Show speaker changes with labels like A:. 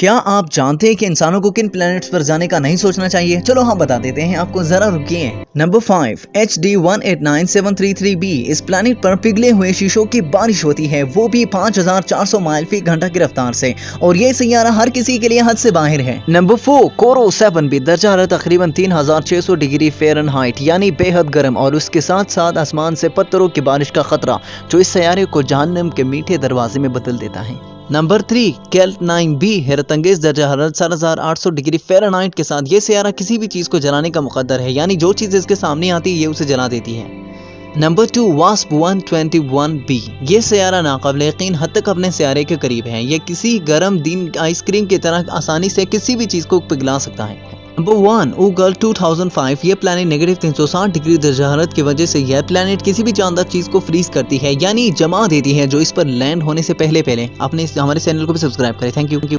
A: क्या आप जानते हैं कि इंसानों को किन प्लैनेट्स पर जाने का नहीं सोचना चाहिए? चलो हम बता देते हैं आपको, जरा रुकिए। Number 5 HD 189733b। इस प्लैनेट पर पिघले हुए शीशों की बारिश होती है, वो भी 5400 माइल फी घंटा की रफ्तार से, और ये सैयारा हर किसी के लिए हद से बाहर है। नंबर 4 कोरो 7b। दर्जा हरारत तकरीबन 3600 डिग्री फ़ारेनहाइट यानी बेहद गर्म, और उसके साथ साथ आसमान से पत्थरों की बारिश का खतरा जो इस सैयारे को जहन्नम के मीठे दरवाजे में बदल देता है। Number 3 केल्ट 9b। हैरतअंगेज दर्जा हरारत 4800 डिग्री फ़ारेनहाइट के साथ ये सैयारा किसी भी चीज को जलाने का मुकद्दर है, यानी जो चीज इसके सामने आती है ये उसे जला देती है। Number 2 wasp 121b। ये सैयारा नाकाबिले यकीन हद तक अपने सैयारे के करीब है। ये किसी गर्म दिन आइसक्रीम की तरह आसानी से किसी भी चीज को पिघला सकता है। नंबर 1 ऊगल 2005। ये प्लैनेट नेगेटिव 360 डिग्री दर्जा हरारत की वजह से यह प्लैनेट किसी भी जानदार चीज को फ्रीज करती है, यानी जमा देती है, जो इस पर लैंड होने से पहले अपने हमारे चैनल को भी सब्सक्राइब करें। Thank you.